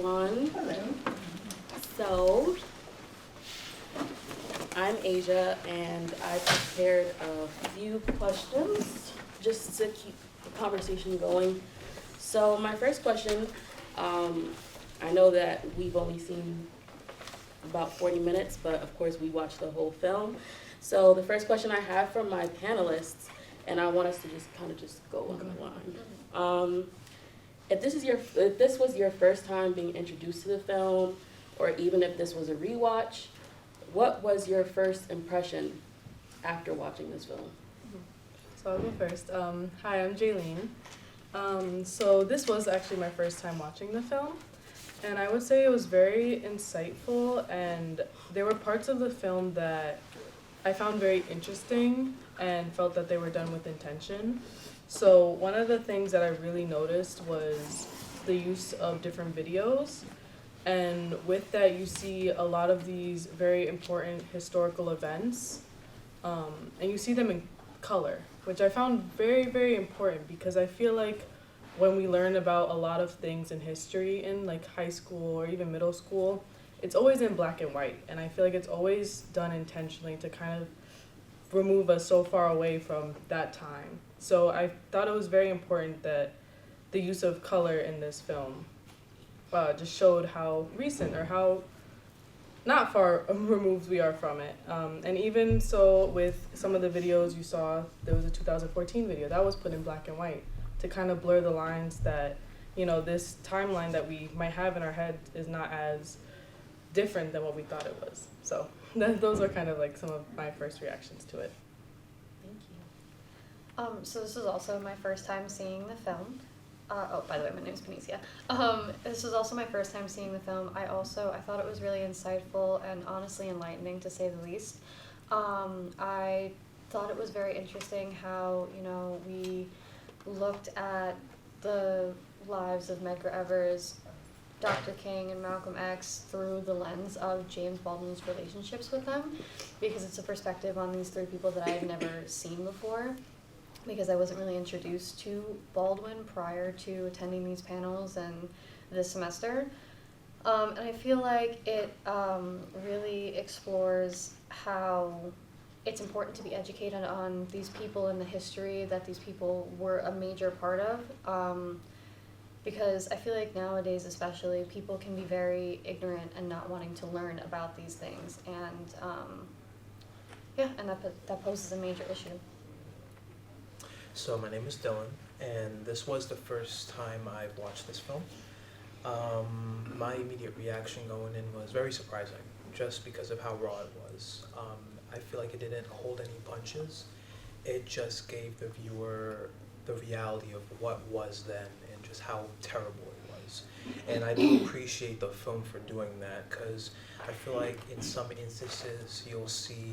everyone. Hello. So, I'm Asia, and I prepared a few questions just to keep the conversation going. So, my first question, I know that we've only seen about 40 minutes, but of course we watched the whole film. So, the first question I have from my panelists, and I want us to just kind of go on the line. If this was your first time being introduced to the film, or even if this was a rewatch, what was your first impression after watching this film? So I'll go first. Hi, I'm Jaylene. So this was actually my first time watching the film, and I would say it was very insightful, and there were parts of the film that I found very interesting and felt that they were done with intention. So one of the things that I really noticed was the use of different videos. And with that, you see a lot of these very important historical events, and you see them in color, which I found very, very important because I feel like when we learn about a lot of things in history in like high school or even middle school, it's always in black and white. And I feel like it's always done intentionally to kind of remove us so far away from that time. So I thought it was very important that the use of color in this film just showed how recent or how not far removed we are from it. And even so with some of the videos you saw, there was a 2014 video that was put in black and white to kind of blur the lines that, you know, this timeline that we might have in our head is not as different than what we thought it was. So those are kind of like some of my first reactions to it. Thank you. So this was also my first time seeing the film. By the way, my name is Panisia. This was also my first time seeing the film. I thought it was really insightful and honestly enlightening, to say the least. I thought it was very interesting how, you know, we looked at the lives of Medgar Evers, Dr. King, and Malcolm X through the lens of James Baldwin's relationships with them, because it's a perspective on these three people that I had never seen before, because I wasn't really introduced to Baldwin prior to attending these panels and this semester. And I feel like it really explores how it's important to be educated on these people and the history that these people were a major part of. Because I feel like nowadays especially, people can be very ignorant and not wanting to learn about these things. And that poses a major issue. So my name is Dylan, and this was the first time I've watched this film. My immediate reaction going in was very surprising, just because of how raw it was. I feel like it didn't hold any punches. It just gave the viewer the reality of what was then and just how terrible it was. And I do appreciate the film for doing that, because I feel like in some instances you'll see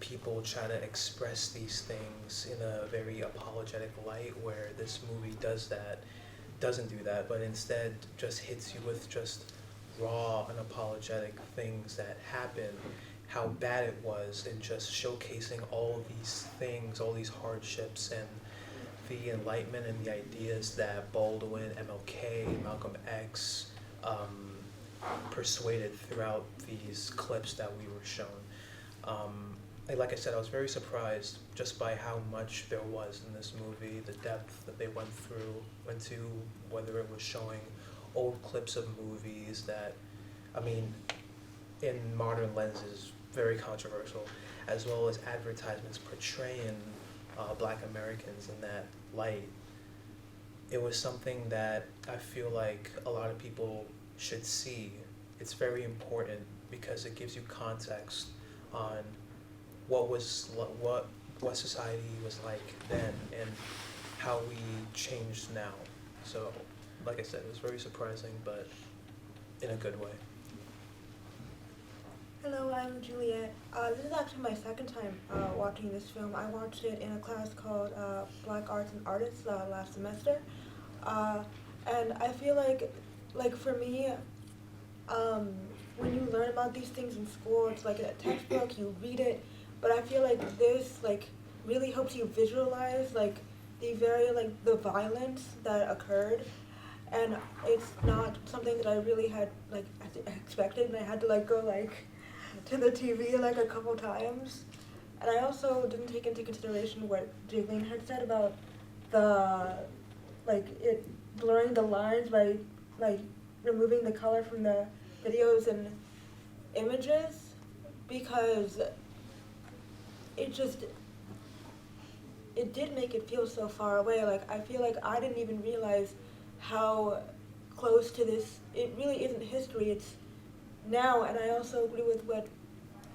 people try to express these things in a very apologetic light, where this movie doesn't do that, but instead just hits you with just raw, unapologetic things that happened, how bad it was, and just showcasing all these things, all these hardships, and the enlightenment and the ideas that Baldwin, MLK, Malcolm X persuaded throughout these clips that we were shown. Like I said, I was very surprised just by how much there was in this movie, the depth that they went into, whether it was showing old clips of movies that, I mean, in modern lenses, very controversial, as well as advertisements portraying Black Americans in that light. It was something that I feel like a lot of people should see. It's very important because it gives you context on what society was like then and how we changed now. So, like I said, it was very surprising, but in a good way. Hello, I'm Juliet. This is actually my second time watching this film. I watched it in a class called Black Arts and Artists last semester. And I feel like for me, when you learn about these things in school, it's like a textbook, you read it, but I feel like this really helps you visualize the violence that occurred. and it's not something that I really had like expected, and I had to like go like to the TV like a couple times. And I also didn't take into consideration what Jaylene had said about the like it blurring the lines by like removing the color from the videos and images, because it did make it feel so far away. Like, I feel like I didn't even realize how close to this, it really isn't history, it's now. And I also agree with what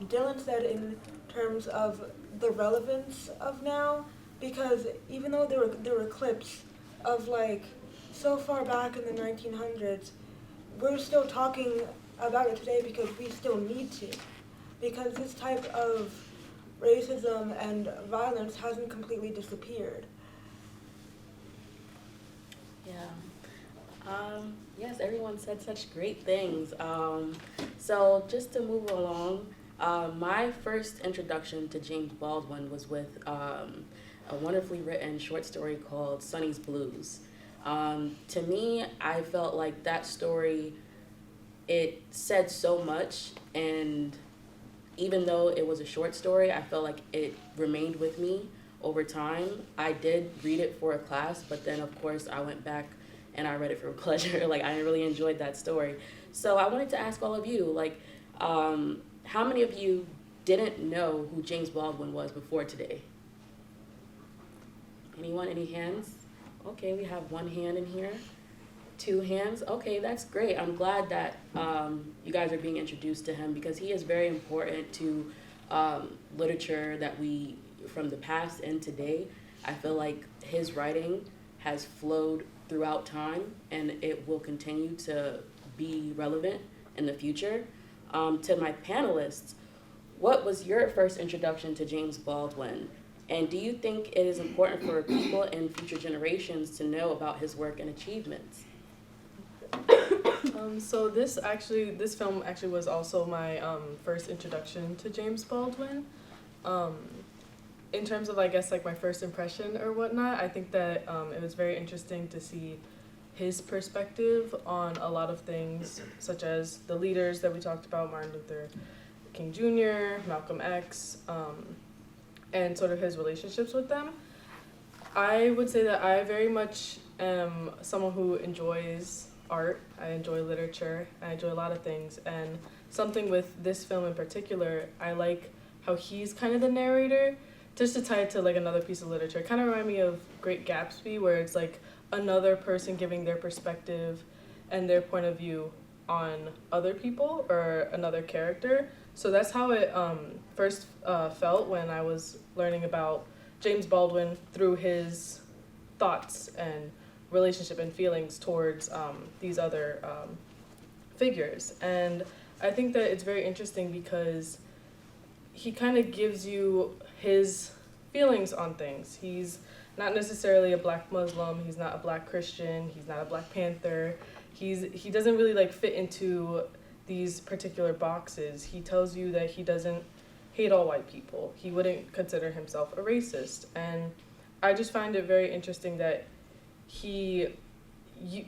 Dylan said in terms of the relevance of now, because even though there were clips of like so far back in the 1900s, we're still talking about it today because we still need to, because this type of racism and violence hasn't completely disappeared. Yeah. Yes, everyone said such great things. So just to move along, my first introduction to James Baldwin was with a wonderfully written short story called Sonny's Blues. To me, I felt like that story, it said so much, and even though it was a short story, I felt like it remained with me over time. I did read it for a class, but then of course I went back and I read it for pleasure. Like, I really enjoyed that story. So I wanted to ask all of you, like, how many of you didn't know who James Baldwin was before today? Anyone, any hands? Okay, we have one hand in here. 2 hands. Okay, that's great. I'm glad that you guys are being introduced to him, because he is very important to literature that we, from the past and today. I feel like his writing has flowed throughout time, and it will continue to be relevant in the future. To my panelists, what was your first introduction to James Baldwin? And do you think it is important for people in future generations to know about his work and achievements? So this film actually was also my first introduction to James Baldwin. In terms of, I guess, like my first impression or whatnot, I think that it was very interesting to see his perspective on a lot of things, such as the leaders that we talked about, Martin Luther King Jr., Malcolm X, and sort of his relationships with them. I would say that I very much am someone who enjoys art. I enjoy literature. I enjoy a lot of things. And something with this film in particular, I like how he's kind of the narrator. Just to tie it to like another piece of literature, it kind of reminded me of Great Gatsby, where it's like another person giving their perspective and their point of view on other people or another character. So that's how it first felt when I was learning about James Baldwin through his thoughts and relationship and feelings towards these other figures. And I think that it's very interesting because he kind of gives you his feelings on things. He's not necessarily a Black Muslim, he's not a Black Christian, he's not a Black Panther. He doesn't really like fit into these particular boxes. He tells you that he doesn't hate all white people. He wouldn't consider himself a racist. And I just find it very interesting that he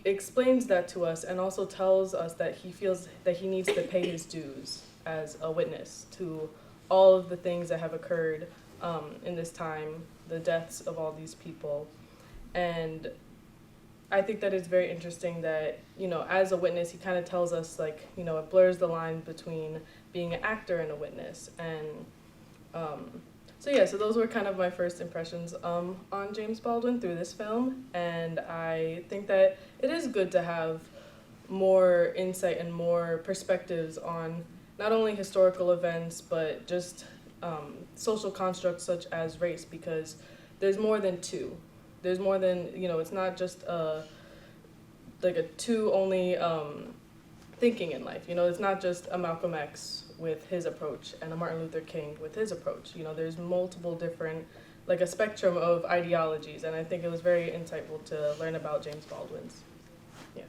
explains that to us and also tells us that he feels that he needs to pay his dues as a witness to all of the things that have occurred in this time, the deaths of all these people. And I think that it's very interesting that, you know, as a witness, he kind of tells us, like, you know, it blurs the line between being an actor and a witness. And so those were kind of my first impressions on James Baldwin through this film. And I think that it is good to have more insight and more perspectives on not only historical events, but just social constructs such as race, because there's more than two. There's more than, you know, it's not just like a two only thinking in life. You know, it's not just a Malcolm X with his approach and a Martin Luther King with his approach. You know, there's multiple different, like a spectrum of ideologies, and I think it was very insightful to learn about James Baldwin's. Yeah.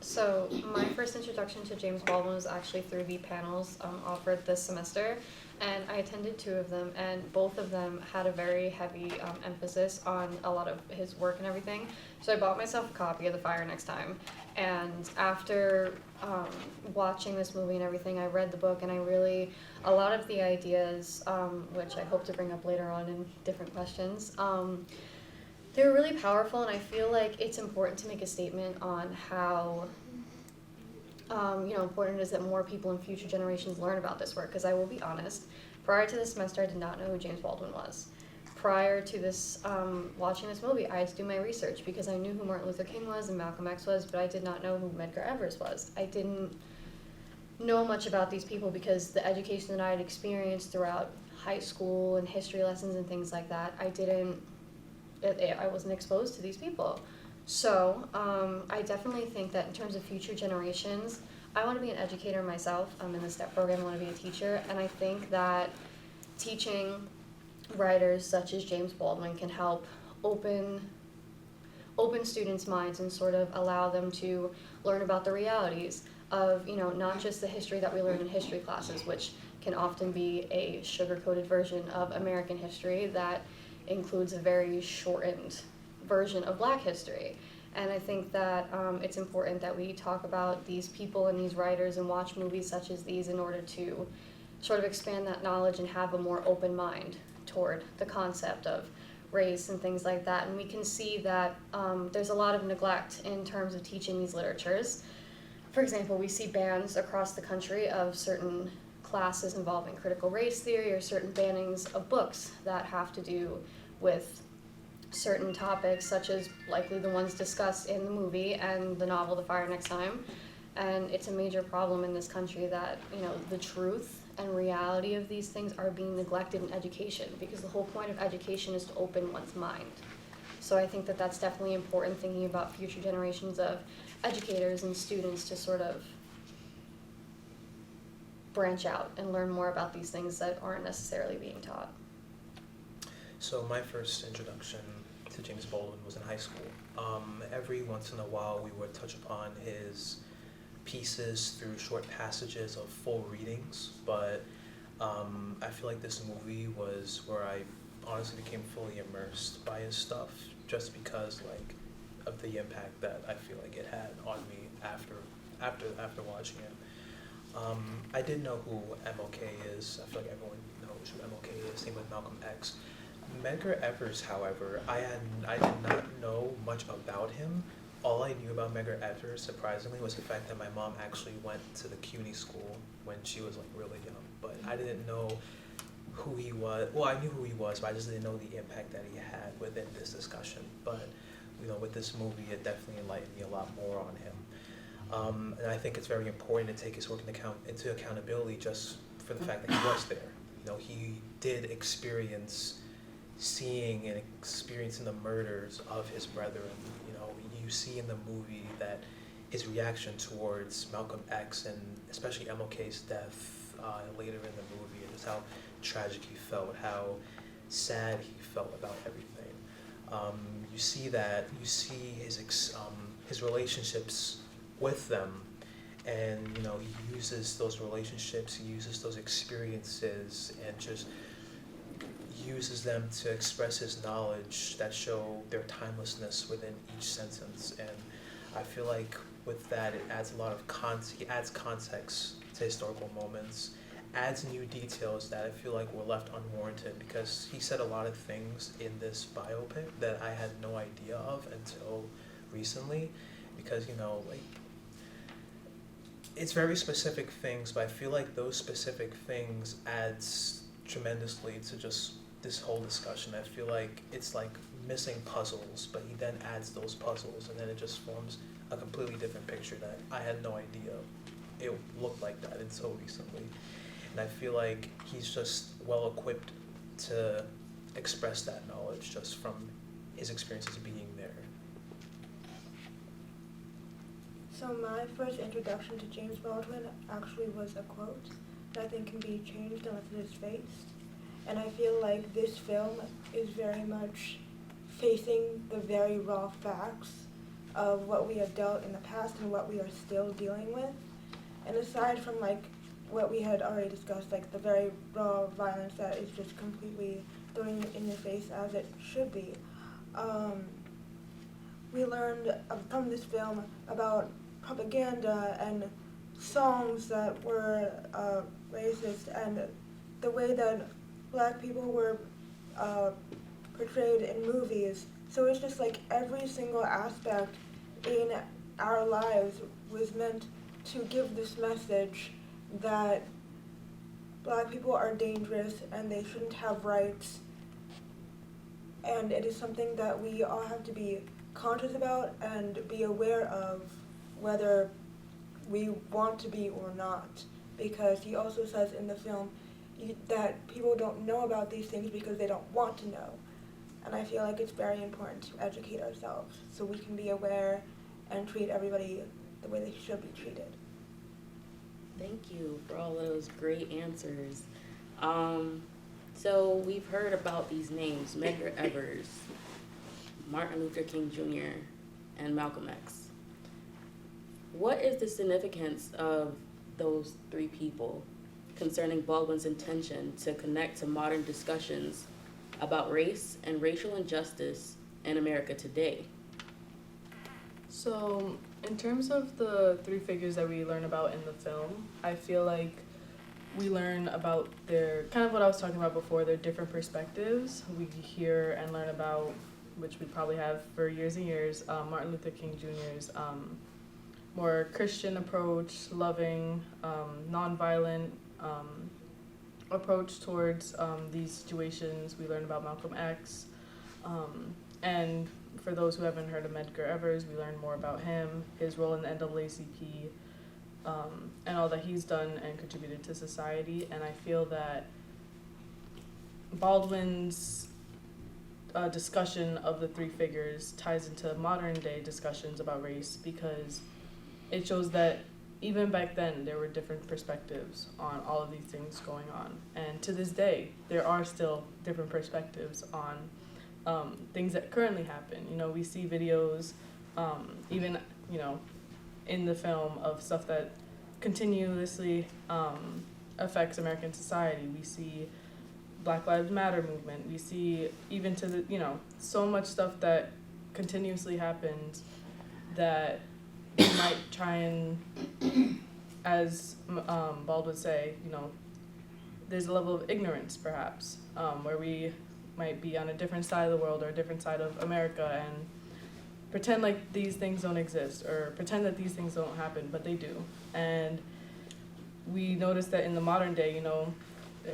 So my first introduction to James Baldwin was actually through the panels offered this semester. and I attended 2 of them, and both of them had a very heavy emphasis on a lot of his work and everything. So I bought myself a copy of The Fire Next Time, and after watching this movie and everything, I read the book, and a lot of the ideas, which I hope to bring up later on in different questions, they were really powerful, and I feel like it's important to make a statement on how important it is that more people in future generations learn about this work, because I will be honest, prior to this semester I did not know who James Baldwin was. Prior to this, watching this movie, I had to do my research because I knew who Martin Luther King was and Malcolm X was, but I did not know who Medgar Evers was. I didn't know much about these people because the education that I had experienced throughout high school and history lessons and things like that, I wasn't exposed to these people. So I definitely think that in terms of future generations, I want to be an educator myself. I'm in the STEP program, I want to be a teacher, and I think that teaching writers such as James Baldwin can help open students' minds and sort of allow them to learn about the realities of, not just the history that we learn in history classes, which can often be a sugar-coated version of American history that includes a very shortened version of Black history. And I think that it's important that we talk about these people and these writers and watch movies such as these in order to sort of expand that knowledge and have a more open mind toward the concept of race and things like that. And we can see that there's a lot of neglect in terms of teaching these literatures. For example, we see bans across the country of certain classes involving critical race theory or certain bannings of books that have to do with certain topics, such as likely the ones discussed in the movie and the novel The Fire Next Time. And it's a major problem in this country that, the truth and reality of these things are being neglected in education, because the whole point of education is to open one's mind. So I think that that's definitely important, thinking about future generations of educators and students to sort of branch out and learn more about these things that aren't necessarily being taught. So my first introduction to James Baldwin was in high school. Every once in a while we would touch upon his pieces through short passages of full readings, but I feel like this movie was where I honestly became fully immersed by his stuff, just because of the impact that I feel like it had on me after watching it. I didn't know who MLK is. I feel like everyone knows who MLK is. Same with Malcolm X. Medgar Evers, however, I did not know much about him. All I knew about Medgar Evers, surprisingly, was the fact that my mom actually went to the CUNY school when she was really young. But I didn't know who he was. Well, I knew who he was, but I just didn't know the impact that he had within this discussion. But with this movie, it definitely enlightened me a lot more on him. And I think it's very important to take his work into accountability just for the fact that he was there. He did experience seeing and experiencing the murders of his brethren. You see in the movie that his reaction towards Malcolm X and especially MLK's death later in the movie, and just how tragic he felt, how sad he felt about everything. You see his relationships with them, and he uses those relationships, he uses those experiences, and just uses them to express his knowledge that show their timelessness within each sentence. And I feel like with that, it adds a lot of he adds context to historical moments, adds new details that I feel like were left unwarranted, because he said a lot of things in this biopic that I had no idea of until recently, because it's very specific things, but I feel like those specific things adds tremendously to just this whole discussion. I feel like it's like missing puzzles, but he then adds those puzzles, and then it just forms a completely different picture that I had no idea it looked like that until recently. And I feel like he's just well equipped to express that knowledge just from his experiences being there. So my first introduction to James Baldwin actually was a quote that I think can be changed unless it is faced. And I feel like this film is very much facing the very raw facts of what we have dealt in the past and what we are still dealing with. And aside from what we had already discussed, like the very raw violence that is just completely thrown in your face as it should be. We learned from this film about propaganda and songs that were racist and the way that black people were portrayed in movies. So it's just like every single aspect in our lives was meant to give this message that black people are dangerous and they shouldn't have rights. And it is something that we all have to be conscious about and be aware of, whether we want to be or not. Because he also says in the film that people don't know about these things because they don't want to know. And I feel like it's very important to educate ourselves so we can be aware and treat everybody the way they should be treated. Thank you for all those great answers. So we've heard about these names, Medgar Evers, Martin Luther King Jr., and Malcolm X. What is the significance of those three people concerning Baldwin's intention to connect to modern discussions about race and racial injustice in America today? So, in terms of the three figures that we learn about in the film, I feel like we learn about their, kind of what I was talking about before, their different perspectives. We hear and learn about, which we probably have for years and years, Martin Luther King Jr.'s more Christian approach, loving, nonviolent approach towards these situations. We learn about Malcolm X, and for those who haven't heard of Medgar Evers, we learn more about him, his role in the NAACP, and all that he's done and contributed to society. And I feel that Baldwin's discussion of the three figures ties into modern day discussions about race, because it shows that even back then there were different perspectives on all of these things going on. And to this day, there are still different perspectives on things that currently happen. You know, we see videos, even, you know, in the film, of stuff that continuously affects American society. We see Black Lives Matter movement. We see even to the, you know, so much stuff that continuously happens that we might try and, as Bald would say, you know, there's a level of ignorance perhaps, where we might be on a different side of the world or a different side of America and pretend like these things don't exist or pretend that these things don't happen, but they do. And we notice that in the modern day, you know,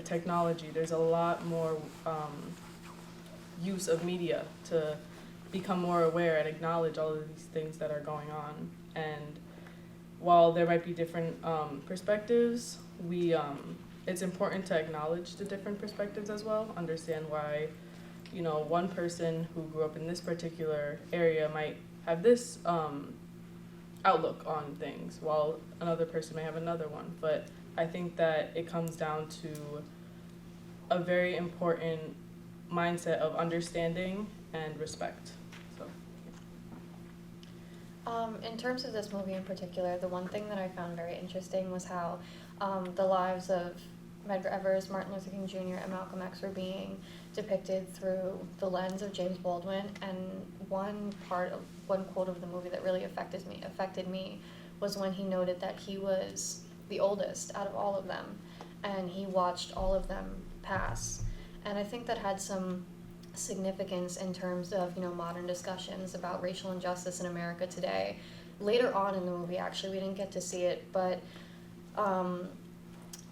technology, there's a lot more use of media to become more aware and acknowledge all of these things that are going on. And while there might be different perspectives, it's important to acknowledge the different perspectives as well, understand why, you know, one person who grew up in this particular area might have this outlook on things, while another person may have another one. But I think that it comes down to a very important mindset of understanding and respect. So. In terms of this movie in particular, the one thing that I found very interesting was how the lives of Medgar Evers, Martin Luther King Jr., and Malcolm X were being depicted through the lens of James Baldwin. And one quote of the movie that really affected me was when he noted that he was the oldest out of all of them, and he watched all of them pass. And I think that had some significance in terms of, you know, modern discussions about racial injustice in America today. Later on in the movie, actually, we didn't get to see it, but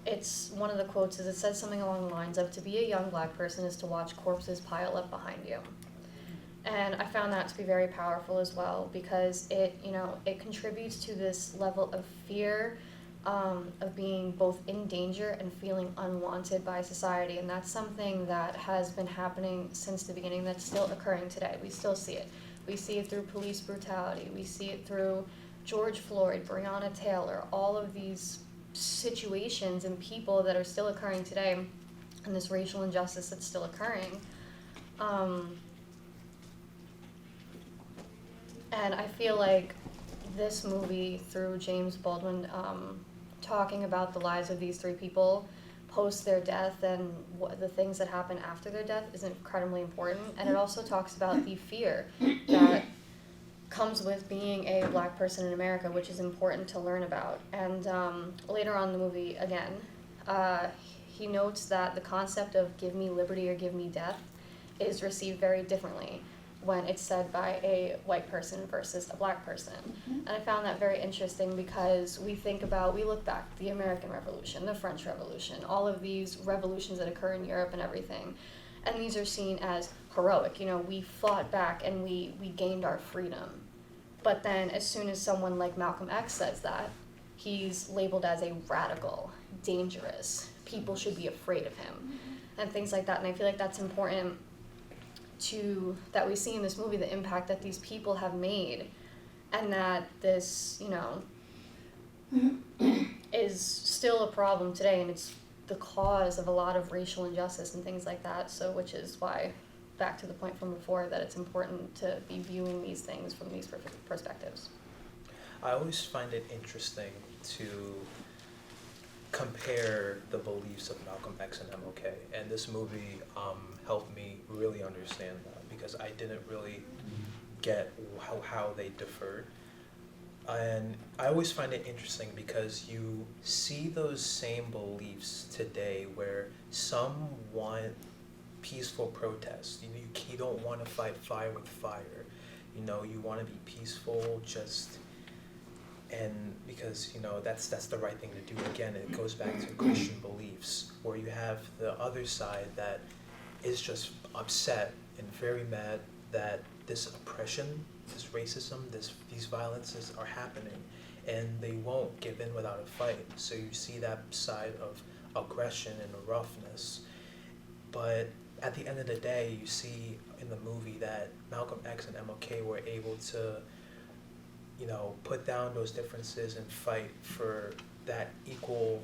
it's one of the quotes is, it says something along the lines of, to be a young Black person is to watch corpses pile up behind you. And I found that to be very powerful as well, because it, you know, it contributes to this level of fear, of being both in danger and feeling unwanted by society. And that's something that has been happening since the beginning, that's still occurring today. We still see it. We see it through police brutality. We see it through George Floyd, Breonna Taylor, all of these situations and people that are still occurring today, and this racial injustice that's still occurring. And I feel like this movie, through James Baldwin talking about the lives of these three people post their death and what the things that happen after their death is incredibly important. And it also talks about the fear that comes with being a black person in America, which is important to learn about. And later on in the movie, again, he notes that the concept of give me liberty or give me death is received very differently when it's said by a white person versus a black person. And I found that very interesting because we look back, the American Revolution, the French Revolution, all of these revolutions that occur in Europe and everything. And these are seen as heroic. You know, we fought back and we gained our freedom. But then as soon as someone like Malcolm X says that, he's labeled as a radical, dangerous. People should be afraid of him and things like that. And I feel like that's important that we see in this movie, the impact that these people have made, and that this, you know, is still a problem today, and it's the cause of a lot of racial injustice and things like that. So, which is why, back to the point from before, that it's important to be viewing these things from these perspectives. I always find it interesting to compare the beliefs of Malcolm X and MLK, and this movie helped me really understand that, because I didn't really get how they differed. And I always find it interesting because you see those same beliefs today, where some want peaceful protest. You don't want to fight fire with fire. You know, you want to be peaceful, and because, you know, that's the right thing to do. Again, it goes back to Christian beliefs, where you have the other side that is just upset and very mad that this oppression, this racism, these violences are happening, and they won't give in without a fight. So you see that side of aggression and roughness. But at the end of the day, you see in the movie that Malcolm X and MLK were able to, you know, put down those differences and fight for that equal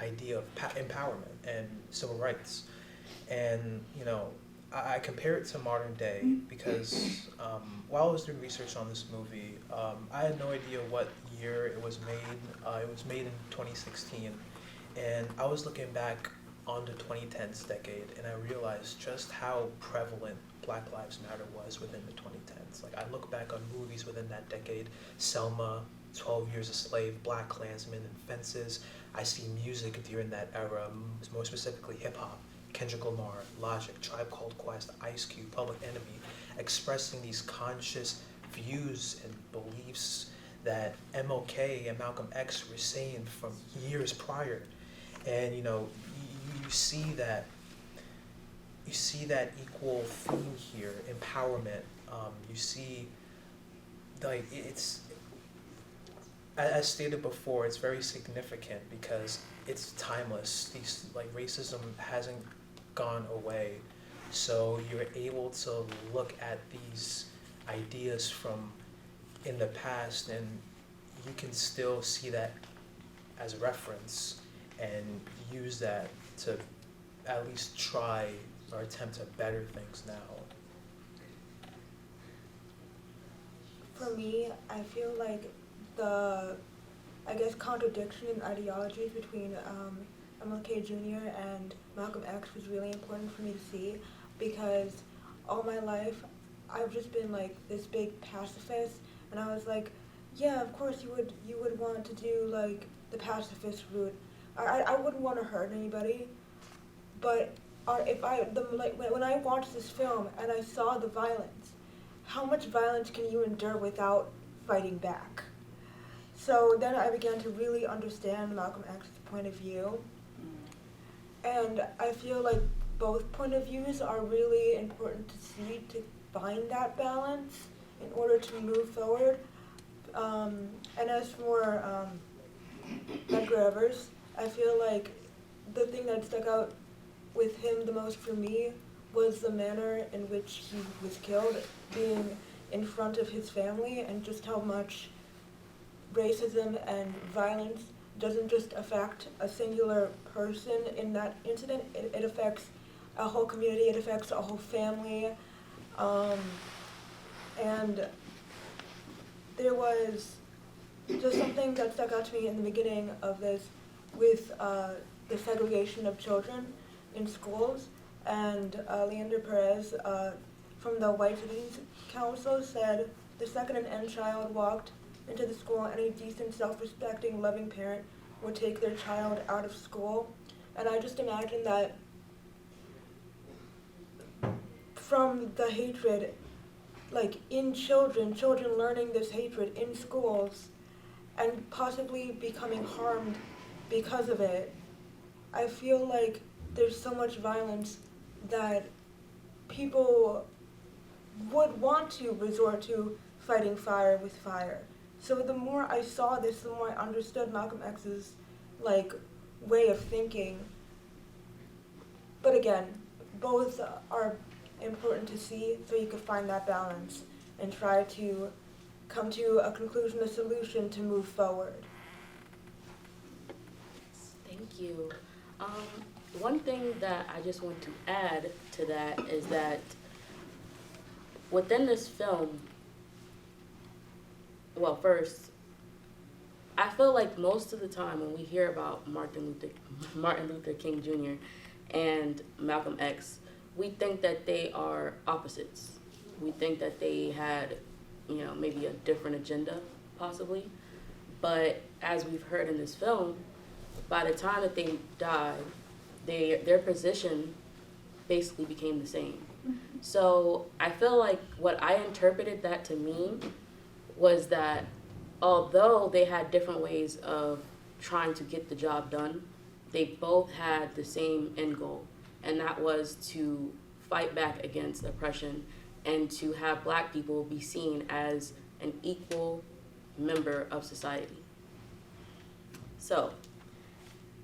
idea of empowerment and civil rights. And, you know, I compare it to modern day because while I was doing research on this movie, I had no idea what year it was made. It was made in 2016, and I was looking back on the 2010s decade, and I realized just how prevalent Black Lives Matter was within the 2010s. Like, I look back on movies within that decade: Selma, 12 Years a Slave, Black Klansman, and Fences. I see music during that era, more specifically hip-hop, Kendrick Lamar, Logic, Tribe Called Quest, Ice Cube, Public Enemy, expressing these conscious views and beliefs that MLK and Malcolm X were saying from years prior. And, you know, you see that equal theme here, empowerment. You see, like, it's, as stated before, it's very significant because it's timeless. These, like, racism hasn't gone away. So you're able to look at these ideas from in the past, and you can still see that as reference and use that to at least try or attempt to better things now. For me, I feel like the, contradiction in ideologies between MLK Jr. and Malcolm X was really important for me to see, because all my life I've just been like this big pacifist, and I was like, yeah, of course you would want to do like the pacifist route. I wouldn't want to hurt anybody, but when I watched this film and I saw the violence, how much violence can you endure without fighting back? So then I began to really understand Malcolm X's point of view, and I feel like both point of views are really important to see, to find that balance in order to move forward. And as for Medgar Evers, I feel like the thing that stuck out with him the most for me was the manner in which he was killed, being in front of his family, and just how much racism and violence doesn't just affect a singular person in that incident. It affects a whole community, it affects a whole family. And there was just something that stuck out to me in the beginning of this with the segregation of children in schools. And Leander Perez from the White Cities Council said, the second an N child walked into the school, any decent, self-respecting, loving parent would take their child out of school. And I just imagine that from the hatred, like in children learning this hatred in schools and possibly becoming harmed because of it, I feel like there's so much violence that people would want to resort to fighting fire with fire. So the more I saw this, the more I understood Malcolm X's like way of thinking. But again, both are important to see, so you could find that balance and try to come to a conclusion, a solution to move forward. Thank you. One thing that I just want to add to that is that within this film, well, first, I feel like most of the time when we hear about Martin Luther King Jr. and Malcolm X, we think that they are opposites. We think that they had, maybe a different agenda, possibly. But as we've heard in this film, by the time that they died, their position basically became the same. So I feel like what I interpreted that to mean was that although they had different ways of trying to get the job done, they both had the same end goal, and that was to fight back against oppression and to have Black people be seen as an equal member of society. So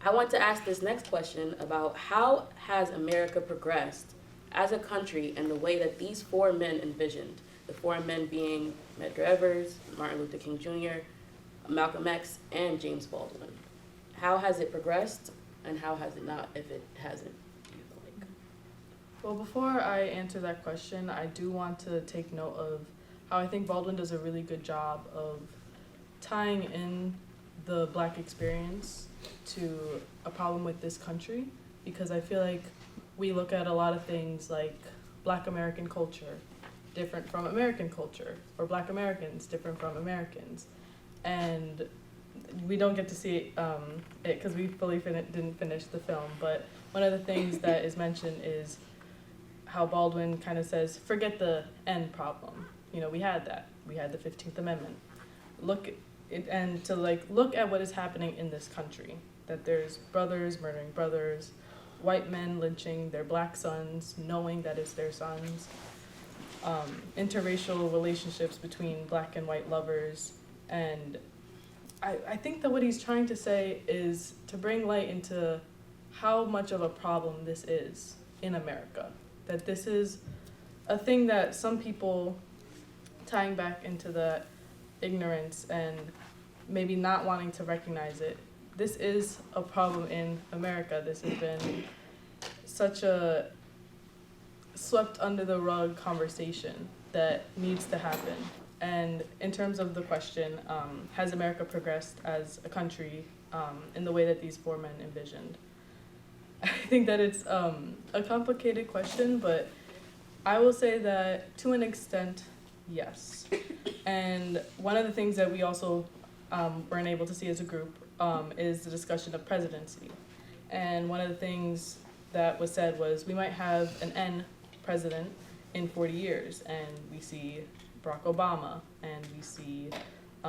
I want to ask this next question about how has America progressed as a country in the way that these four men envisioned, the four men being Medgar Evers, Martin Luther King Jr., Malcolm X, and James Baldwin. How has it progressed and how has it not, if it hasn't? Well, before I answer that question, I do want to take note of how I think Baldwin does a really good job of tying in the Black experience to a problem with this country, because I feel like we look at a lot of things like Black American culture different from American culture, or Black Americans different from Americans, and we don't get to see it because we fully didn't finish the film. But one of the things that is mentioned is how Baldwin kind of says, forget the end problem. We had that. We had the 15th Amendment. Look at what is happening in this country. That there's brothers murdering brothers, white men lynching their Black sons, knowing that it's their sons, interracial relationships between Black and white lovers. And I think that what he's trying to say is to bring light into how much of a problem this is in America. That this is a thing that some people, tying back into the ignorance and maybe not wanting to recognize it, this is a problem in America. This has been such a swept under the rug conversation that needs to happen. And in terms of the question, has America progressed as a country in the way that these four men envisioned? I think that it's a complicated question, but I will say that to an extent, yes. And one of the things that we also weren't able to see as a group is the discussion of presidency. And one of the things that was said was we might have an N president in 40 years, and we see Barack Obama, and we see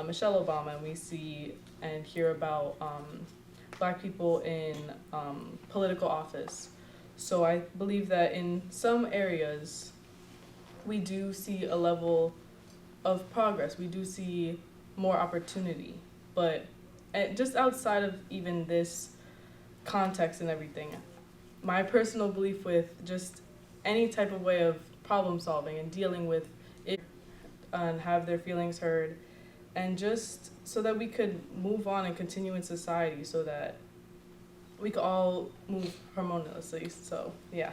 Michelle Obama, and we see and hear about Black people in political office. So I believe that in some areas, we do see a level of progress. We do see more opportunity. But just outside of even this context and everything, my personal belief with just any type of way of problem solving and dealing with it and have their feelings heard, and just so that we could move on and continue in society so that we could all move harmoniously. So, yeah.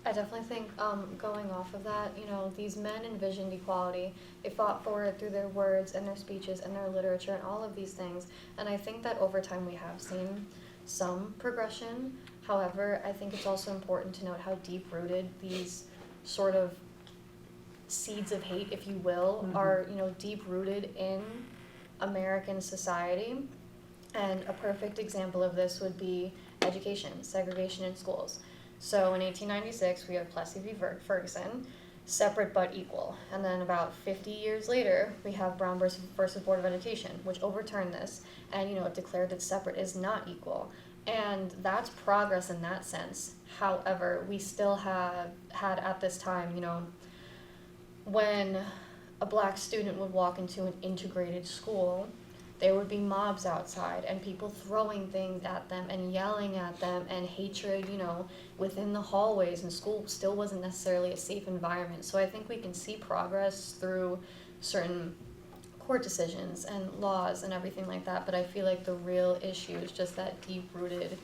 I definitely think going off of that, you know, these men envisioned equality. They fought for it through their words and their speeches and their literature and all of these things. And I think that over time we have seen some progression. However, I think it's also important to note how deep-rooted these sort of seeds of hate, if you will, are, you know, deep-rooted in American society. And a perfect example of this would be education, segregation in schools. So in 1896, we have Plessy v. Ferguson, separate but equal. And then about 50 years later, we have Brown versus Board of Education, which overturned this, and, you know, it declared that separate is not equal. And that's progress in that sense. However, we still had at this time, you know, when a black student would walk into an integrated school, there would be mobs outside and people throwing things at them and yelling at them, and hatred, you know, within the hallways, and school still wasn't necessarily a safe environment. So I think we can see progress through certain court decisions and laws and everything like that, but I feel like the real issue is just that deep-rooted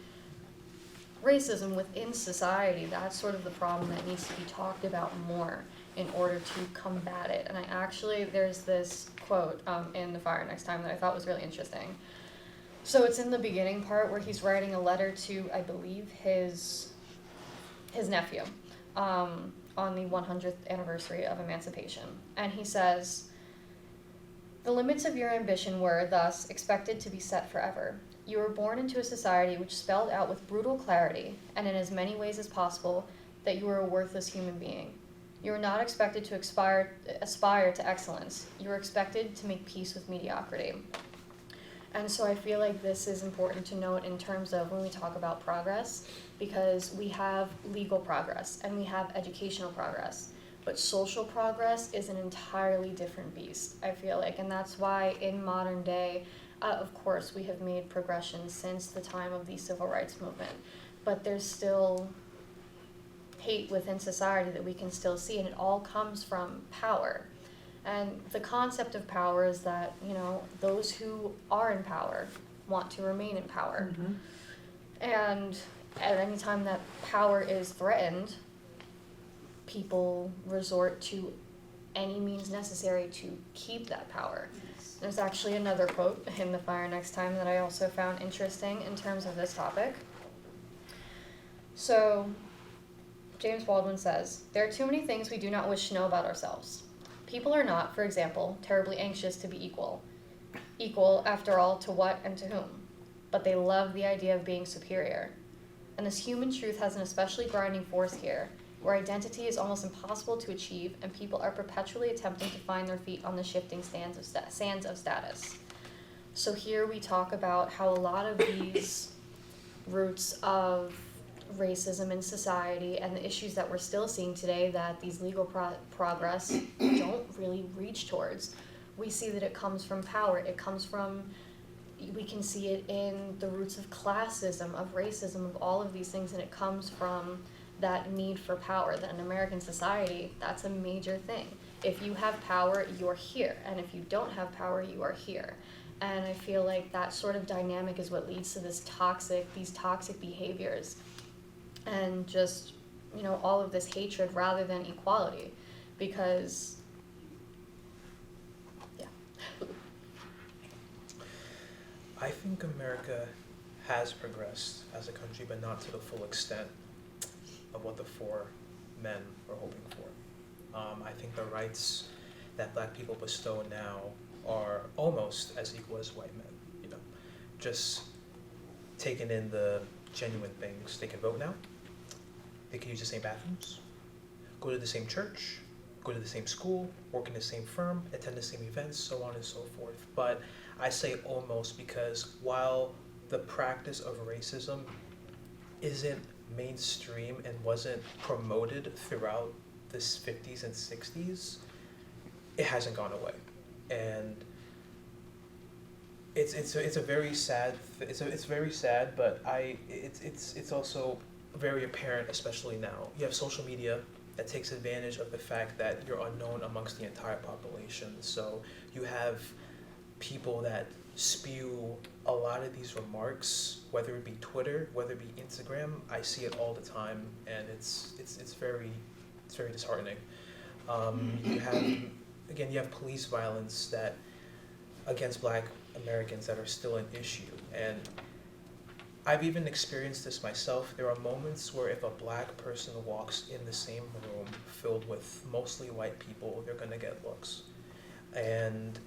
racism within society. That's sort of the problem that needs to be talked about more in order to combat it. And I actually, there's this quote in The Fire Next Time that I thought was really interesting. So it's in the beginning part where he's writing a letter to, I believe, his nephew on the 100th anniversary of emancipation. And he says, "The limits of your ambition were, thus, expected to be set forever. You were born into a society which spelled out with brutal clarity, and in as many ways as possible, that you were a worthless human being. You were not expected to aspire to excellence. You were expected to make peace with mediocrity." And so I feel like this is important to note in terms of when we talk about progress, because we have legal progress and we have educational progress, but social progress is an entirely different beast, I feel like. And that's why in modern day, of course, we have made progression since the time of the civil rights movement, but there's still hate within society that we can still see, and it all comes from power. And the concept of power is that, you know, those who are in power want to remain in power. And at any time that power is threatened, people resort to any means necessary to keep that power. There's actually another quote in The Fire Next Time that I also found interesting in terms of this topic. So, James Baldwin says, "There are too many things we do not wish to know about ourselves. People are not, for example, terribly anxious to be equal. Equal, after all, to what and to whom? But they love the idea of being superior. And this human truth has an especially grinding force here, where identity is almost impossible to achieve, and people are perpetually attempting to find their feet on the shifting sands of status." So here we talk about how a lot of these roots of racism in society and the issues that we're still seeing today that these legal progress don't really reach towards. We see that it comes from power. It comes from, we can see it in the roots of classism, of racism, of all of these things, and it comes from that need for power, that in American society, that's a major thing. If you have power, you're here, and if you don't have power, you are here. And I feel like that sort of dynamic is what leads to these toxic behaviors, and just, you know, all of this hatred rather than equality, because, yeah. I think America has progressed as a country, but not to the full extent of what the four men were hoping for. I think the rights that black people bestow now are almost as equal as white men, you know, just taking in the genuine things. They can vote now, they can use the same bathrooms, go to the same church, go to the same school, work in the same firm, attend the same events, so on and so forth. But I say almost because while the practice of racism isn't mainstream and wasn't promoted throughout the 50s and 60s, it hasn't gone away. And it's a very sad it's very sad, but it's also very apparent, especially now. You have social media that takes advantage of the fact that you're unknown amongst the entire population. So you have people that spew a lot of these remarks, whether it be Twitter, whether it be Instagram. I see it all the time, and it's very disheartening. You have police violence that against Black Americans that are still an issue, and I've even experienced this myself. There are moments where if a Black person walks in the same room filled with mostly white people, they're gonna get looks. And,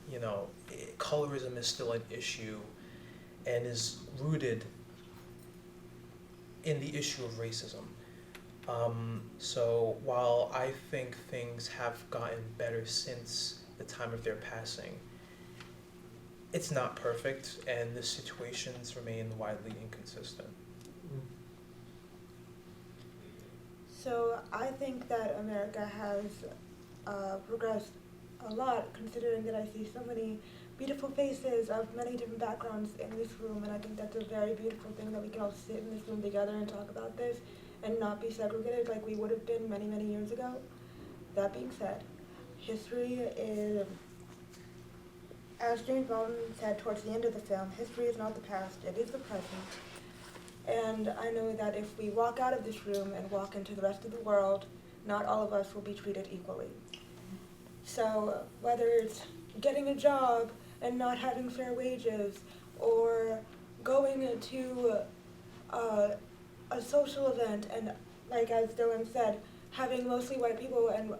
colorism is still an issue and is rooted in the issue of racism. So while I think things have gotten better since the time of their passing, it's not perfect, and the situations remain widely inconsistent. So I think that America has progressed a lot, considering that I see so many beautiful faces of many different backgrounds in this room, and I think that's a very beautiful thing that we can all sit in this room together and talk about this and not be segregated like we would have been many, many years ago. That being said, history is, as James Baldwin said towards the end of the film, history is not the past, it is the present. And I know that if we walk out of this room and walk into the rest of the world, not all of us will be treated equally. So whether it's getting a job and not having fair wages, or going to a social event and, like as Dylan said, having mostly white people and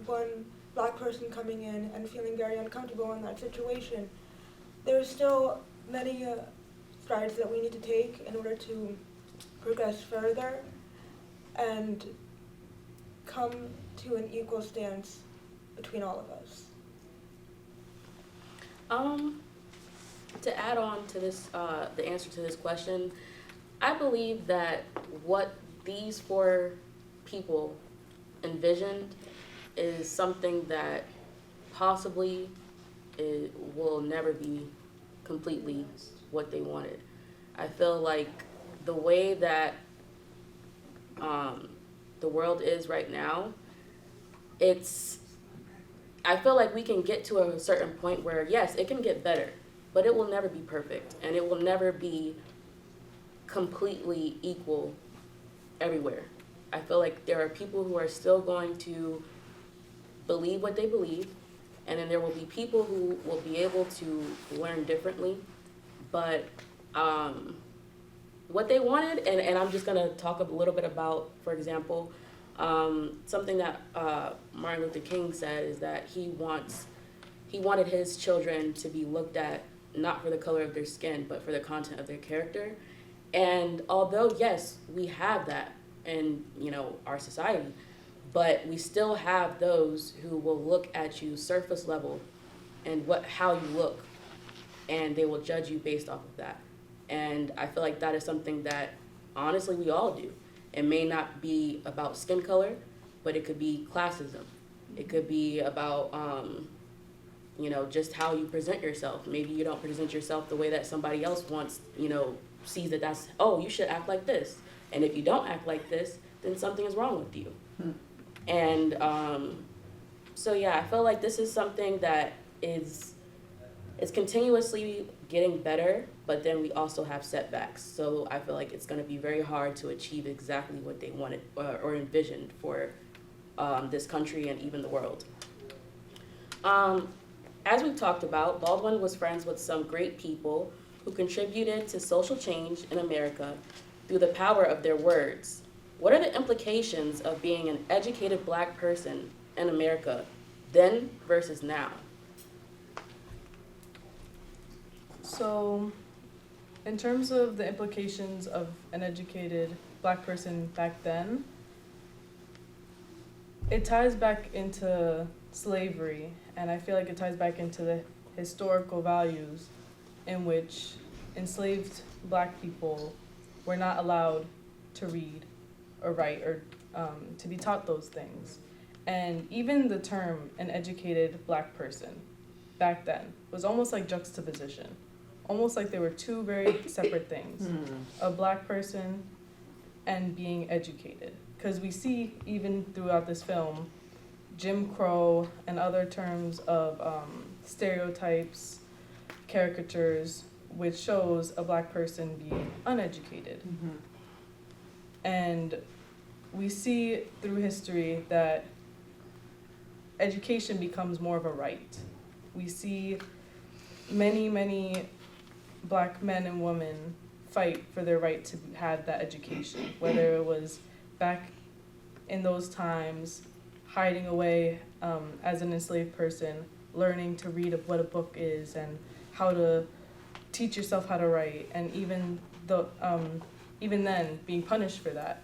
one Black person coming in and feeling very uncomfortable in that situation, there's still many strides that we need to take in order to progress further and come to an equal stance between all of us. To add on to this, the answer to this question, I believe that what these four people envisioned is something that possibly it will never be completely what they wanted. I feel like the way that the world is right now, I feel like we can get to a certain point where, yes, it can get better, but it will never be perfect, and it will never be completely equal everywhere. I feel like there are people who are still going to believe what they believe, and then there will be people who will be able to learn differently, but what they wanted, and I'm just gonna talk a little bit about, for example, something that Martin Luther King said is that he wanted his children to be looked at not for the color of their skin, but for the content of their character. And although, yes, we have that in, our society, but we still have those who will look at you surface level and how you look, and they will judge you based off of that. And I feel like that is something that, honestly, we all do. It may not be about skin color, but it could be classism. It could be about, just how you present yourself. Maybe you don't present yourself the way that somebody else wants, sees that that's, oh, you should act like this. And if you don't act like this, then something is wrong with you. And so, yeah, I feel like this is something that is continuously getting better, but then we also have setbacks. So I feel like it's going to be very hard to achieve exactly what they wanted or envisioned for this country and even the world. As we've talked about, Baldwin was friends with some great people who contributed to social change in America through the power of their words. What are the implications of being an educated Black person in America then versus now? So, in terms of the implications of an educated Black person back then, it ties back into slavery, and I feel like it ties back into the historical values in which enslaved Black people were not allowed to read or write or to be taught those things. And even the term an educated Black person back then was almost like juxtaposition, almost like they were two very separate things, a Black person and being educated. Because we see even throughout this film, Jim Crow and other terms of stereotypes, caricatures which shows a black person being uneducated. And we see through history that education becomes more of a right. We see many black men and women fight for their right to have that education, whether it was back in those times, hiding away as an enslaved person, learning to read what a book is and how to teach yourself how to write, and even then being punished for that.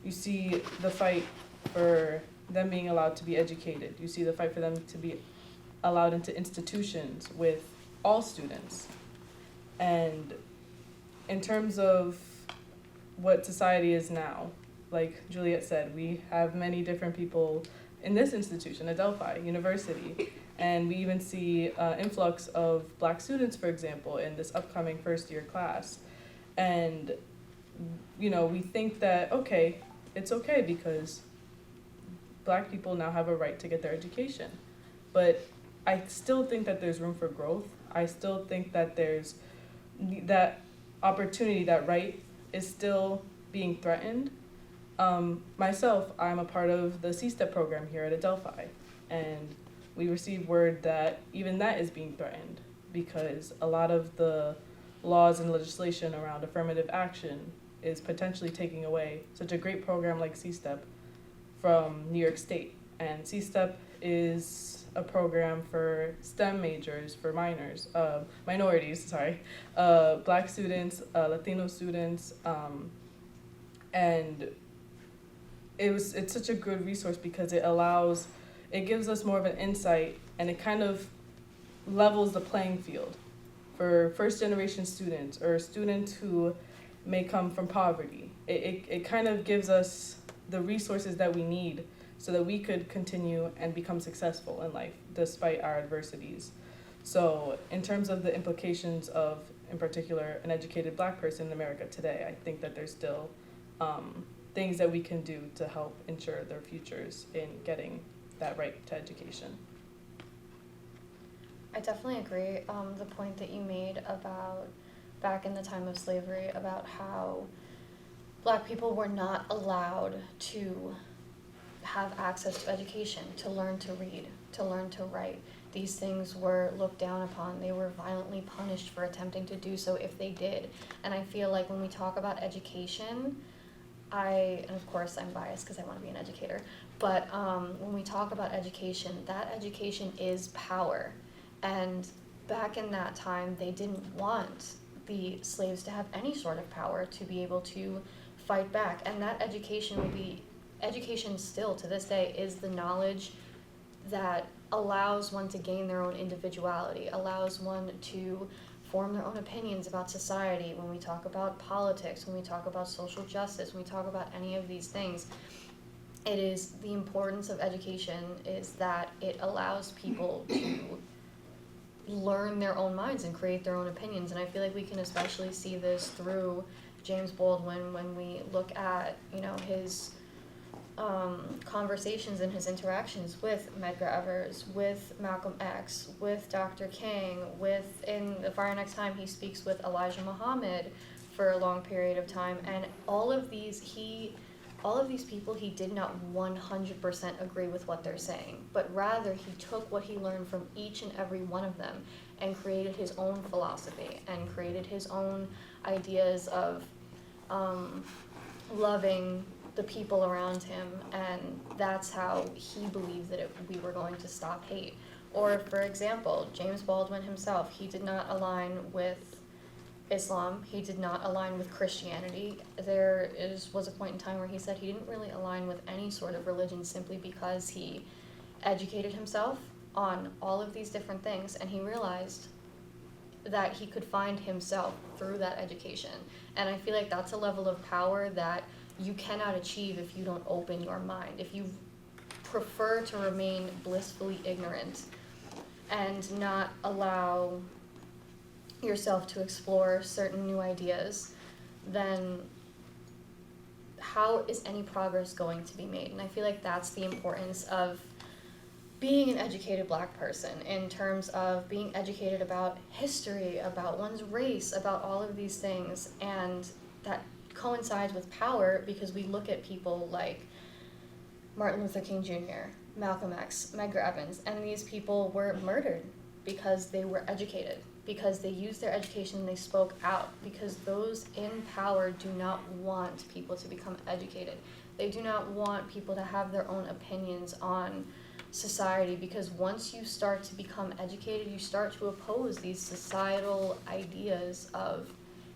You see the fight for them being allowed to be educated. You see the fight for them to be allowed into institutions with all students. And in terms of what society is now, like Juliet said, we have many different people in this institution, Adelphi University, and we even see influx of black students, for example, in this upcoming first year class. And, you know, we think that, okay, it's okay because black people now have a right to get their education. But I still think that there's room for growth. I still think that there's that opportunity, that right is still being threatened. Myself, I'm a part of the C-STEP program here at Adelphi, and we received word that even that is being threatened because a lot of the laws and legislation around affirmative action is potentially taking away such a great program like C-STEP from New York State. And C-STEP is a program for STEM majors, for minorities, black students, Latino students, and it's such a good resource because it gives us more of an insight, and it kind of levels the playing field for first generation students or students who may come from poverty. It kind of gives us the resources that we need so that we could continue and become successful in life despite our adversities. So in terms of the implications of, in particular, an educated black person in America today, I think that there's still things that we can do to help ensure their futures in getting that right to education. I definitely agree. The point that you made about back in the time of slavery, about how black people were not allowed to have access to education, to learn to read, to learn to write. These things were looked down upon. They were violently punished for attempting to do so if they did. And I feel like when we talk about education, and of course I'm biased because I want to be an educator, but when we talk about education, that education is power. And back in that time, they didn't want the slaves to have any sort of power to be able to fight back. And that education still to this day is the knowledge that allows one to gain their own individuality, allows one to form their own opinions about society. When we talk about politics, when we talk about social justice, when we talk about any of these things, it is the importance of education is that it allows people to learn their own minds and create their own opinions. And I feel like we can especially see this through James Baldwin when we look at, his conversations and his interactions with Medgar Evers, with Malcolm X, with Dr. King, in The Fire Next Time he speaks with Elijah Muhammad for a long period of time, and all of these people, he did not 100% agree with what they're saying, but rather he took what he learned from each and every one of them and created his own philosophy and created his own ideas of loving the people around him, and that's how he believed that we were going to stop hate. Or, for example, James Baldwin himself, he did not align with Islam, he did not align with Christianity. There was a point in time where he said he didn't really align with any sort of religion simply because he educated himself on all of these different things, and he realized that he could find himself through that education. And I feel like that's a level of power that you cannot achieve if you don't open your mind, if you prefer to remain blissfully ignorant and not allow yourself to explore certain new ideas, then how is any progress going to be made? And I feel like that's the importance of being an educated Black person, in terms of being educated about history, about one's race, about all of these things. And that coincides with power, because we look at people like Martin Luther King Jr., Malcolm X, Medgar Evans, and these people were murdered because they were educated, because they used their education and they spoke out, because those in power do not want people to become educated. They do not want people to have their own opinions on society, because once you start to become educated, you start to oppose these societal ideas of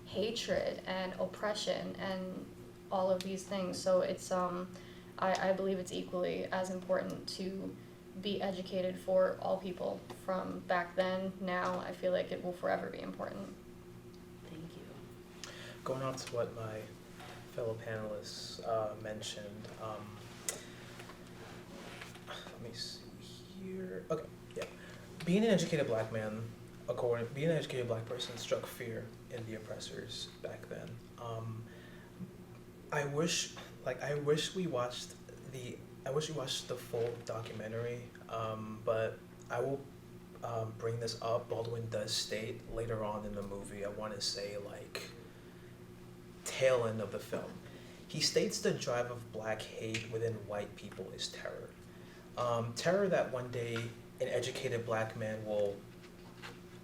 hatred and oppression and all of these things. So it's I believe it's equally as important to be educated for all people, from back then. Now I feel like it will forever be important. Thank you. Going on to what my fellow panelists mentioned, let me see here. Okay, yeah. Being an educated Black man, being an educated Black person struck fear in the oppressors back then. I wish we watched the full documentary, but I will bring this up. Baldwin does state later on in the movie, I want to say like tail end of the film, he states the drive of Black hate within white people is terror. Terror that one day an educated Black man will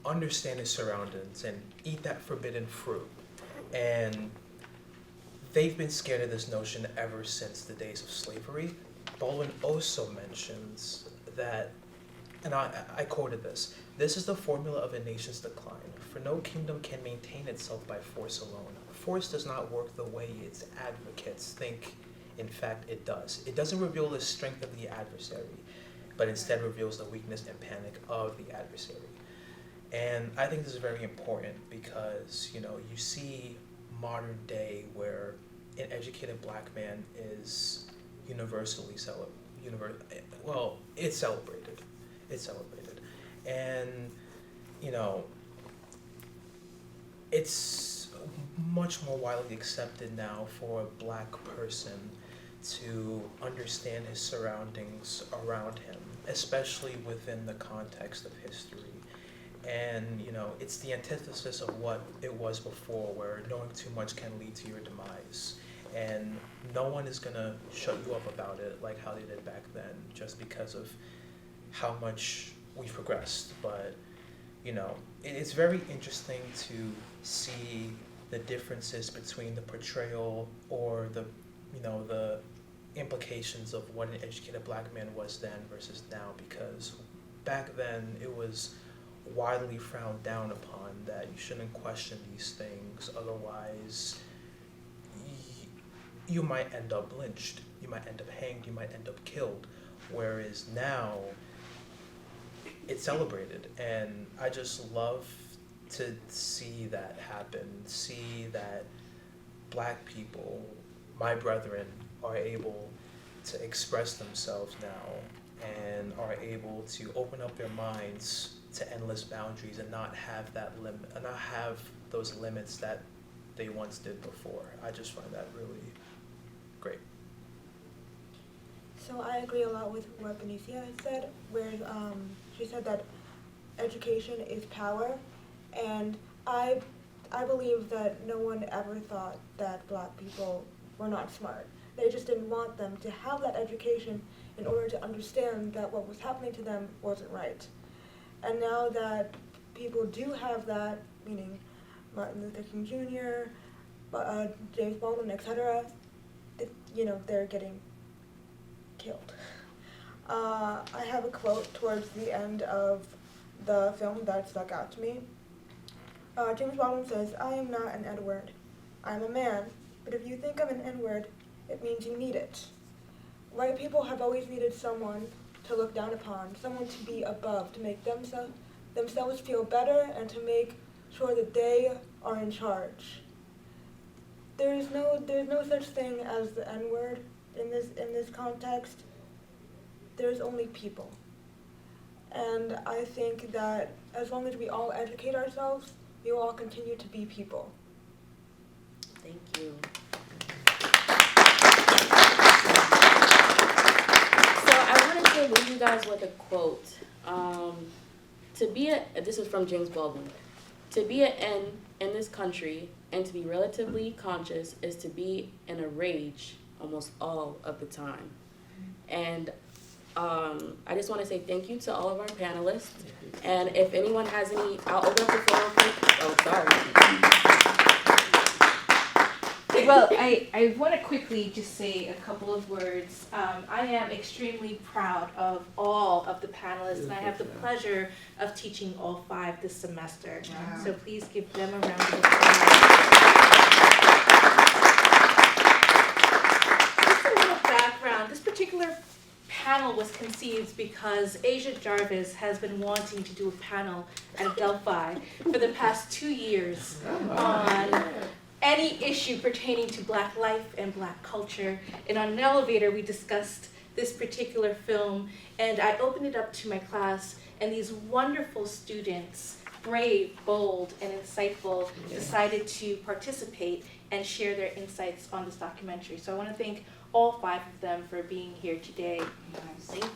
understand his surroundings and eat that forbidden fruit. And they've been scared of this notion ever since the days of slavery. Baldwin also mentions that, and I quoted this is the formula of a nation's decline, for no kingdom can maintain itself by force alone. Force does not work the way its advocates think. In fact, it does. It doesn't reveal the strength of the adversary, but instead reveals the weakness and panic of the adversary. And I think this is very important because, you see modern day where an educated Black man is universally it's celebrated. It's celebrated. And, it's much more widely accepted now for a Black person to understand his surroundings around him, especially within the context of history. And, it's the antithesis of what it was before, where knowing too much can lead to your demise. And no one is going to shut you up about it like how they did back then, just because of how much we've progressed. But, it's very interesting to see the differences between the portrayal or the implications of what an educated Black man was then versus now, because back then it was widely frowned down upon that you shouldn't question these things, otherwise you might end up lynched, you might end up hanged, you might end up killed, whereas now it's celebrated. And I just love to see that happen, see that Black people, my brethren, are able to express themselves now and are able to open up their minds to endless boundaries and not have that limit, and not have those limits that they once did before. I just find that really great. So I agree a lot with what Benicia said, where she said that education is power, and I believe that no one ever thought that Black people were not smart. They just didn't want them to have that education in order to understand that what was happening to them wasn't right. And now that people do have that, meaning Martin Luther King Jr., James Baldwin, etc., they're getting killed. I have a quote towards the end of the film that stuck out to me. James Baldwin says, "I am not an N-word. I'm a man, but if you think I'm an N-word, it means you need it." White people have always needed someone to look down upon, someone to be above, to make themselves feel better and to make sure that they are in charge. There's no such thing as the N-word in this context. There's only people. And I think that as long as we all educate ourselves, we will all continue to be people. Thank you. So I wanted to leave you guys guys with a quote. This is from James Baldwin. To be an end in this country and to be relatively conscious is to be in a rage almost all of the time. And I just want to say thank you to all of our panelists. And if anyone has any, I'll open up the floor. Oh, sorry. Well, I want to quickly just say a couple of words. I am extremely proud of all of the panelists, and I have the pleasure of teaching all 5 this semester. Wow. So please give them a round of applause. Just a little background. This particular panel was conceived because Asia Jarvis has been wanting to do a panel at Delphi for the past 2 years on any issue pertaining to Black life and Black culture. And on an elevator, we discussed this particular film, and I opened it up to my class, and these wonderful students, brave, bold, and insightful, decided to participate and share their insights on this documentary. So I want to thank all 5 of them for being here today. Thank you.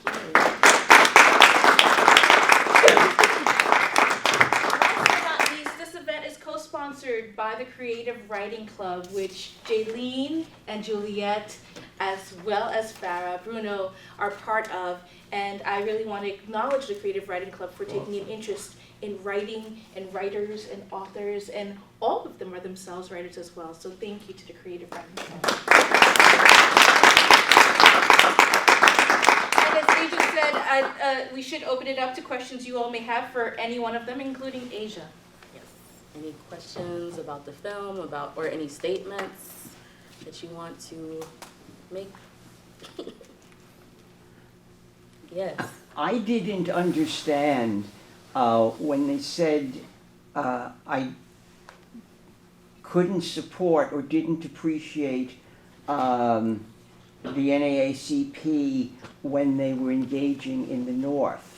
This event is co-sponsored by the Creative Writing Club, which Jaylene and Juliet, as well as Farah, Bruno, are part of. And I really want to acknowledge the Creative Writing Club for taking an interest in writing and writers and authors, and all of them are themselves writers as well. So thank you to the Creative Writing Club. And as Asia said, we should open it up to questions you all may have for any one of them, including Asia. Any questions about the film, or any statements that you want to make? Yes. I didn't understand when they said I couldn't support or didn't appreciate the NAACP when they were engaging in the North.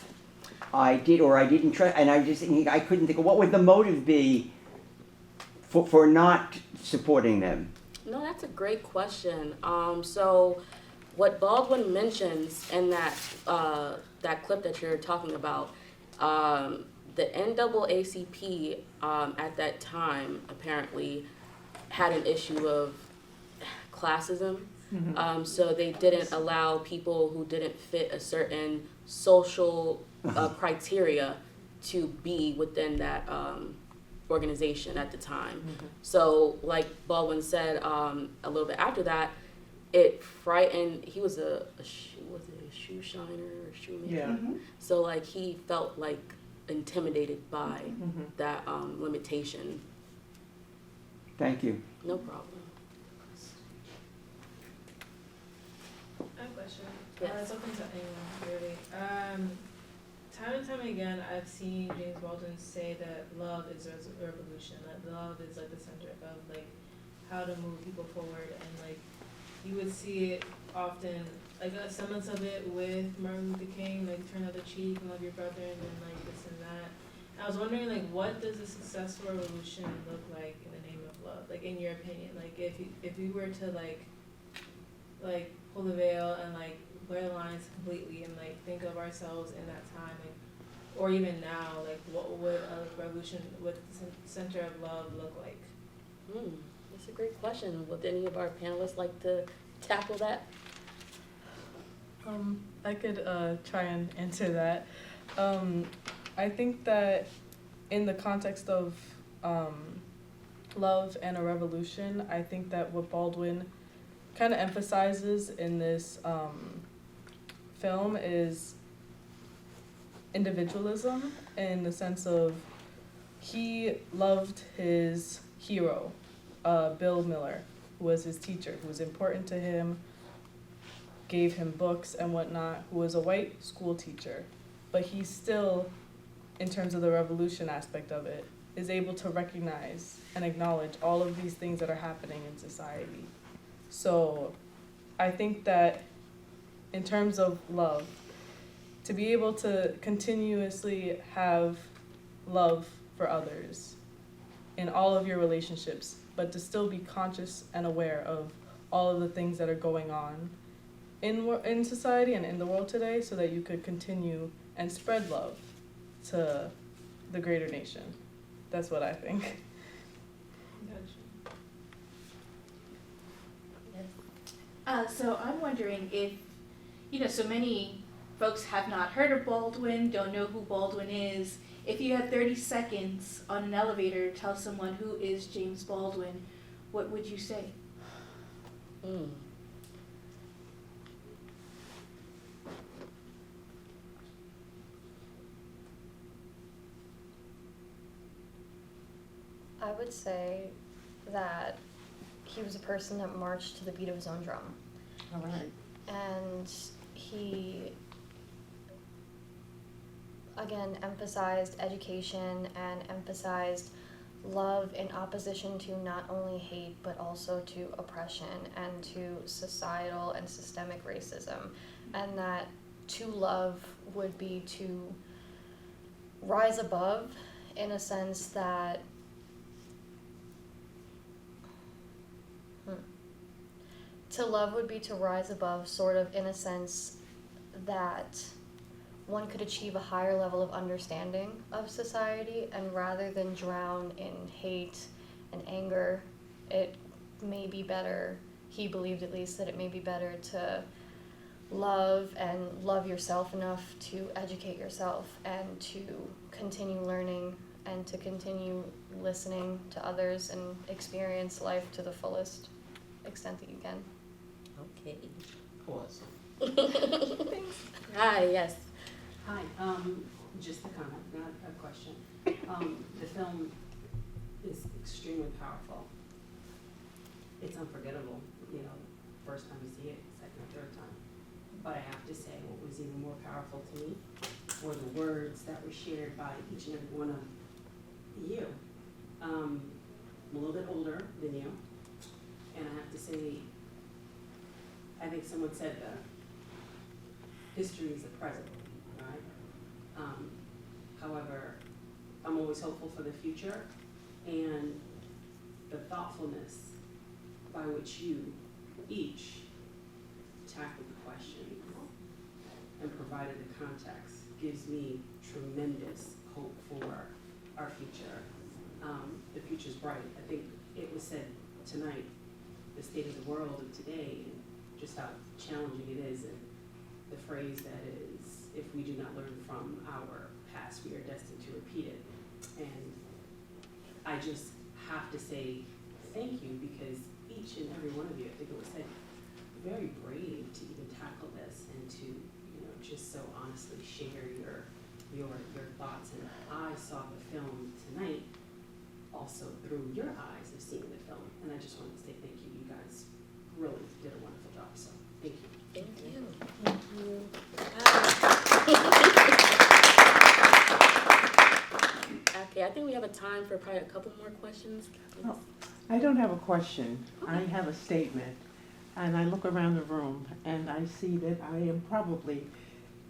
I did, or I didn't trust, and I couldn't think of what would the motive be for not supporting them. No, that's a great question. So what Baldwin mentions in that clip that you're talking about, the NAACP at that time apparently had an issue of classism. Mm-hmm. So they didn't allow people who didn't fit a certain social criteria to be within that organization at the time. Mm-hmm. So like Baldwin said, a little bit after that, it frightened, he was a shoe shiner or shoemaker? Yeah. Mm-hmm. So like he felt like intimidated by that limitation. Thank you. No problem. I have a question. Yes. It's open to anyone, really. Time and time again, I've seen James Baldwin say that love is a revolution, that love is like the center of like how to move people forward, and like you would see it often, like a semblance of it with Martin Luther King, like turn the other cheek and love your brother, and then like this and that. And I was wondering, like, what does a successful revolution look like in the name of love? Like, in your opinion, like if we were to like pull the veil and like blur the lines completely and like think of ourselves in that time, like, or even now, like what would a revolution with the center of love look like? That's a great question. Would any of our panelists like to tackle that? I could try and answer that. I think that in the context of love and a revolution, I think that what Baldwin kind of emphasizes in this film is individualism, in the sense of he loved his hero, Bill Miller, who was his teacher, who was important to him, gave him books and whatnot, who was a white school teacher. But he still, in terms of the revolution aspect of it, is able to recognize and acknowledge all of these things that are happening in society. So I think that in terms of love, to be able to continuously have love for others in all of your relationships, but to still be conscious and aware of all of the things that are going on in society and in the world today, so that you could continue and spread love to the greater nation. That's what I think. So I'm wondering if, so many folks have not heard of Baldwin, don't know who Baldwin is. If you had 30 seconds on an elevator to tell someone who is James Baldwin, what would you say? I would say that he was a person that marched to the beat of his own drum. All right. And he, again, emphasized education and emphasized love in opposition to not only hate, but also to oppression and to societal and systemic racism. And that to love would be to rise above, in a sense that to love would be to rise above, sort of in a sense that one could achieve a higher level of understanding of society, and rather than drown in hate and anger, it may be better, he believed at least, that it may be better to love and love yourself enough to educate yourself and to continue learning and to continue listening to others and experience life to the fullest extent that you can. Okay. Pause. Thanks. Hi, yes. Hi, just a comment, not a question. The film is extremely powerful. It's unforgettable, first time you see it, second or third time. But I have to say, what was even more powerful to me were the words that were shared by each and every one of you. I'm a little bit older than you, and I have to say, I think someone said history is the present, right? However, I'm always hopeful for the future, and the thoughtfulness by which you each tackled the question and provided the context gives me tremendous hope for our future. The future's bright. I think it was said tonight, the state of the world of today, and just how challenging it is, and the phrase that is, if we do not learn from our past, we are destined to repeat it. And I just have to say thank you, because each and every one of you, I think it was said, very brave to even tackle this and to, just so honestly share your thoughts. And I saw the film tonight also through your eyes of seeing the film, and I just wanted to say thank you. You guys really did a wonderful job, so thank you. Thank you. Thank you. Okay, I think we have a time for probably a couple more questions. Oh, I don't have a question. I have a statement. And I look around the room and I see that I am probably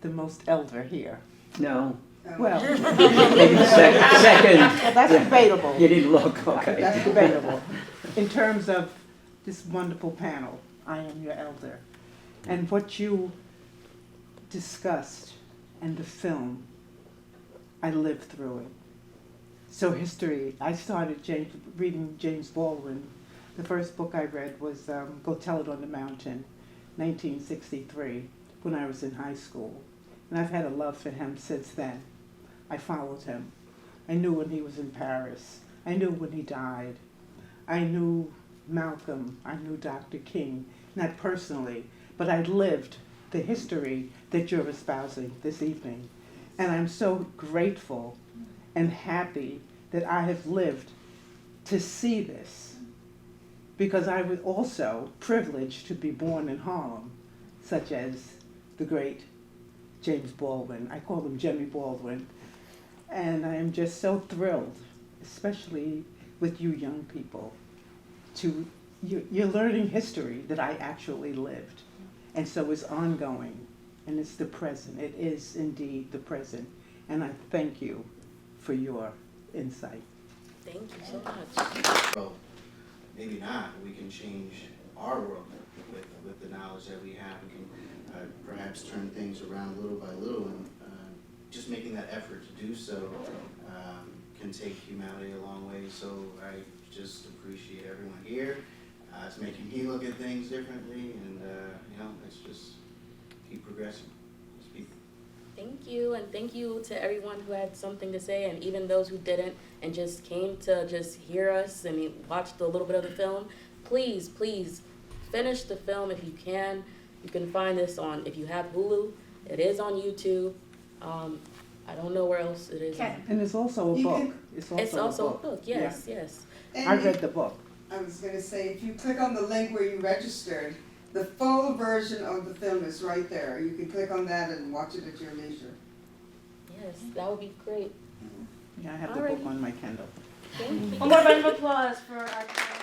the most elder here. No. Well, Maybe second. that's debatable. You didn't look, okay. That's debatable. In terms of this wonderful panel, I am your elder. And what you discussed and the film, I lived through it. So history, I started reading James Baldwin. The first book I read was Go Tell It on the Mountain, 1963, when I was in high school. And I've had a love for him since then. I followed him. I knew when he was in Paris. I knew when he died. I knew Malcolm. I knew Dr. King, not personally, but I lived the history that you're espousing this evening. And I'm so grateful and happy that I have lived to see this, because I was also privileged to be born in Harlem, such as the great James Baldwin. I call him Jimmy Baldwin. And I am just so thrilled, especially with you young people, you're learning history that I actually lived. And so it's ongoing, and it's the present. It is indeed the present. And I thank you for your insight. Thank you so much. Well, maybe not. We can change our world. with the knowledge that we have, and can perhaps turn things around little by little, and just making that effort to do so can take humanity a long way. So I just appreciate everyone here. It's making me look at things differently, and let's just keep progressing. Thank you, and thank you to everyone who had something to say, and even those who didn't and just came to just hear us and watched a little bit of the film. Please, please finish the film if you can. You can find this on, if you have Hulu, it is on YouTube. I don't know where else it is. And it's also a book. It's also a book, yes, yes. Yeah. I read the book. I was going to say, if you click on the link where you registered, the full version of the film is right there. You can click on that and watch it at your leisure. Yes, that would be great. Yeah, I have the book on my Kindle. Thank you. One more round of applause for our panelists.